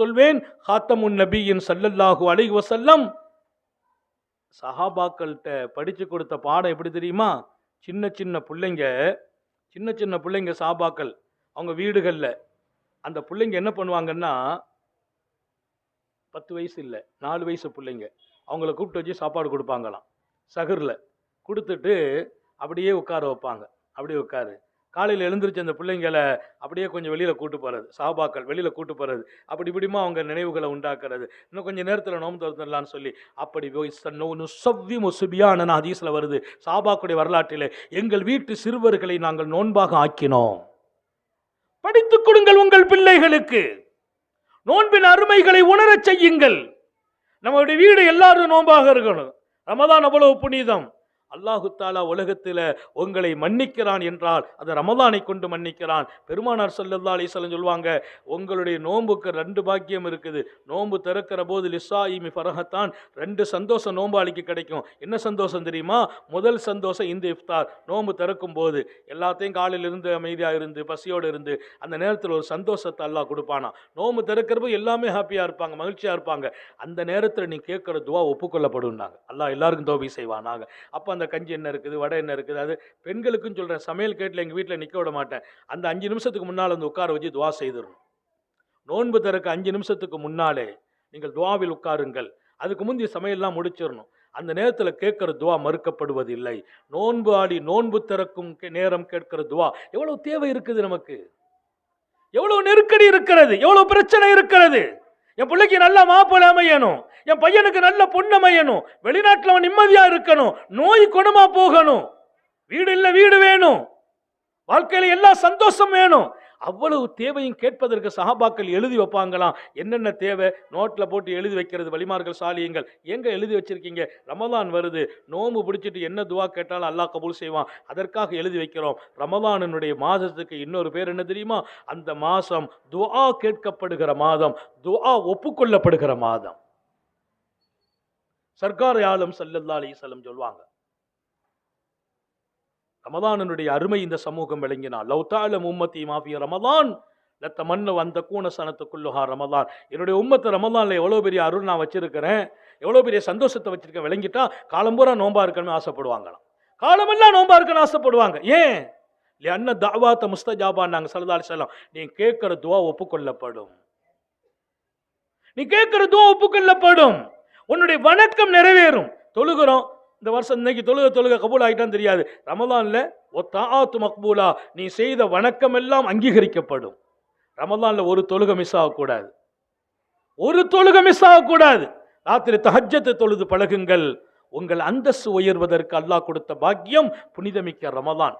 சொல்வேன், ஹாத்தமுன் நபியின் ஸல்லல்லாஹு அலைஹி வஸல்லம் சஹாபாக்கள்கிட்ட படிச்சு கொடுத்த பாடம் எப்படி தெரியுமா? சின்ன சின்ன பிள்ளைங்க சஹாபாக்கள் அவங்க வீடுகளில் அந்த பிள்ளைங்க என்ன பண்ணுவாங்கன்னா, 10 வயசு இல்லை 4 வயசு பிள்ளைங்க, அவங்கள கூப்பிட்டு வச்சு சாப்பாடு கொடுப்பாங்களாம். சஹரில் கொடுத்துட்டு அப்படியே உட்கார வைப்பாங்க. அப்படியே உட்காரு. காலையில் எழுந்திரிச்சு அந்த பிள்ளைங்களை அப்படியே கொஞ்சம் வெளியில் கூட்டு போகிறது, சஹாபாக்கள் வெளியில் கூட்டு போகிறது, அப்படி இப்படிமா அவங்க நினைவுகளை உண்டாக்குறது. இன்னும் கொஞ்சம் நேரத்தில் நோம்பு திறந்துடலான்னு சொல்லி அப்படி ஹதீஸில் வருது. சஹாபாக்களுடைய வரலாற்றில், எங்கள் வீட்டு சிறுவர்களை நாங்கள் நோன்பாக ஆக்கினோம். படித்துக் கொடுங்கள் உங்கள் பிள்ளைகளுக்கு, நோன்பின் அருமைகளை உணரச் செய்யுங்கள். நம்மளுடைய வீடு எல்லாரும் நோன்பாக இருக்கணும். ரமதான் அவ்வளவு புனிதம். அல்லாஹு தாலா உலகத்தில் உங்களை மன்னிக்கிறான் என்றால் அதை ரமதானை கொண்டு மன்னிக்கிறான். பெருமானார் ஸல்லல்லாஹு அலைஹி வஸல்லம் சொல்லுவாங்க, உங்களுடைய நோன்புக்கு 2 பாக்கியம் இருக்குது. நோன்பு திறக்கிற போது லிஸ்ஸாயிமி ஃபரஹத்தான், 2 சந்தோஷம் நோம்பாளிக்கு கிடைக்கும். என்ன சந்தோஷம் தெரியுமா? முதல் சந்தோஷம் இந்த இஃப்தார், நோன்பு திறக்கும் போது எல்லாத்தையும் காலையில் இருந்து அமைதியாக இருந்து பசியோடு இருந்து அந்த நேரத்தில் ஒரு சந்தோஷத்தை அல்லாஹ் கொடுப்பானா. நோன்பு திறக்கிறப்போ எல்லாமே ஹாப்பியாக இருப்பாங்க, மகிழ்ச்சியாக இருப்பாங்க. அந்த நேரத்தில் நீ கேட்குற துவா ஒப்புக்கொள்ளப்படுனாங்க. அல்லாஹ் எல்லாருக்கும் தௌபி செய்வானாங்க. அப்போ அந்த கஞ்சி என்ன இருக்குது, வடை என்ன இருக்குது, அது பெண்களுக்கும் சொல்கிறேன். சமையல் கேட்டில் எங்கள் வீட்டில் நிற்க விட மாட்டேன். அந்த 5 நிமிஷத்துக்கு முன்னால் வந்து உட்கார வச்சு துவா செய்திடணும். நோன்பு திறக்க 5 நிமிஷத்துக்கு முன்னாலே நீங்கள் துவாவில் உட்காருங்கள். அதுக்கு முந்தைய சமையல்லாம் முடிச்சிடணும். அந்த நேரத்தில் கேட்கிற துவா மறுக்கப்படுவதில்லை. நோன்பு ஆடி நோன்பு திறக்கும் நேரம் கேட்கிற துவா எவ்வளவு தேவை இருக்குது நமக்கு, எவ்வளவு நெருக்கடி இருக்கிறது, எவ்வளவு பிரச்சனை இருக்கிறது. என் பிள்ளைக்கு நல்ல மாப்பிள்ளை அமையணும், என் பையனுக்கு நல்ல பொண்ணு அமையணும், வெளிநாட்டில் அவன் நிம்மதியா இருக்கணும், நோய் குணமா போகணும், வீடு இல்லை வீடு வேணும், வாழ்க்கையில எல்லா சந்தோஷம் வேணும். அவ்வளவு தேவையும் கேட்பதற்கு சஹாபாக்கள் எழுதி வைப்பாங்களாம். என்னென்ன தேவை நோட்டில் போட்டு எழுதி வைக்கிறது. வலிமார்கள் சாலியங்கள் எங்க எழுதி வச்சிருக்கீங்க? ரமலான் வருது, நோம்பு பிடிச்சிட்டு என்ன துவா கேட்டாலும் அல்லாஹ் கபூல் செய்வான், அதற்காக எழுதி வைக்கிறோம். ரமலானுடைய மாதத்துக்கு இன்னொரு பேர் என்ன தெரியுமா? அந்த மாதம் துஆ கேட்கப்படுகிற மாதம், துஆ ஒப்புக்கொள்ளப்படுகிற மாதம். சர்க்கார் ஆலம் ஸல்லல்லாஹு அலைஹி வஸல்லம் சொல்வாங்க, ரமதானுடைய அருமை இந்த சமூகம் விளங்கினால், லவ் தஅலம் உம்மத்தி மா ஃபீ ரமதான் லத்தமன்னு அந்த கூன சனத்துக்குள்ளுஹா ரமதான். என்னுடைய உம்மத்து ரமதான்ல எவ்வளோ பெரிய அருள் நான் வச்சிருக்கிறேன், எவ்வளோ பெரிய சந்தோஷத்தை வச்சிருக்கேன் விளங்கிட்டா காலம்பூரா நோம்பா இருக்கணும்னு ஆசைப்படுவாங்களாம். காலமெல்லாம் நோம்பா இருக்கணும்னு ஆசைப்படுவாங்க. ஏன்? லிஅன்ன தஅவாத முஸ்தஜாபான்னாங்க ஸல்லல்லாஹு அலைஹி வஸல்லம். நீ கேட்கிற துஆ ஒப்புக்கொள்ளப்படும், நீ கேட்கிற துஆ ஒப்புக்கொள்ளப்படும், உன்னுடைய வணக்கம் நிறைவேறும். தொழுகிறோம், இந்த வருஷம் இன்னைக்கு தொழுக கபூல் ஆகிட்டான்னு தெரியாது. ரமலான்ல ஒத்தாத்து மக்பூலா, நீ செய்த வணக்கம் எல்லாம் அங்கீகரிக்கப்படும். ரமலான்ல ஒரு தொழுகை மிஸ் ஆகக்கூடாது, ஒரு தொழுகை மிஸ் ஆகக்கூடாது. ராத்திரி தஹஜ்ஜத்தை தொழுது பழகுங்கள். உங்கள் அந்தஸ்து உயர்வதற்கு அல்லாஹ் கொடுத்த பாக்கியம் புனிதமிக்க ரமலான்.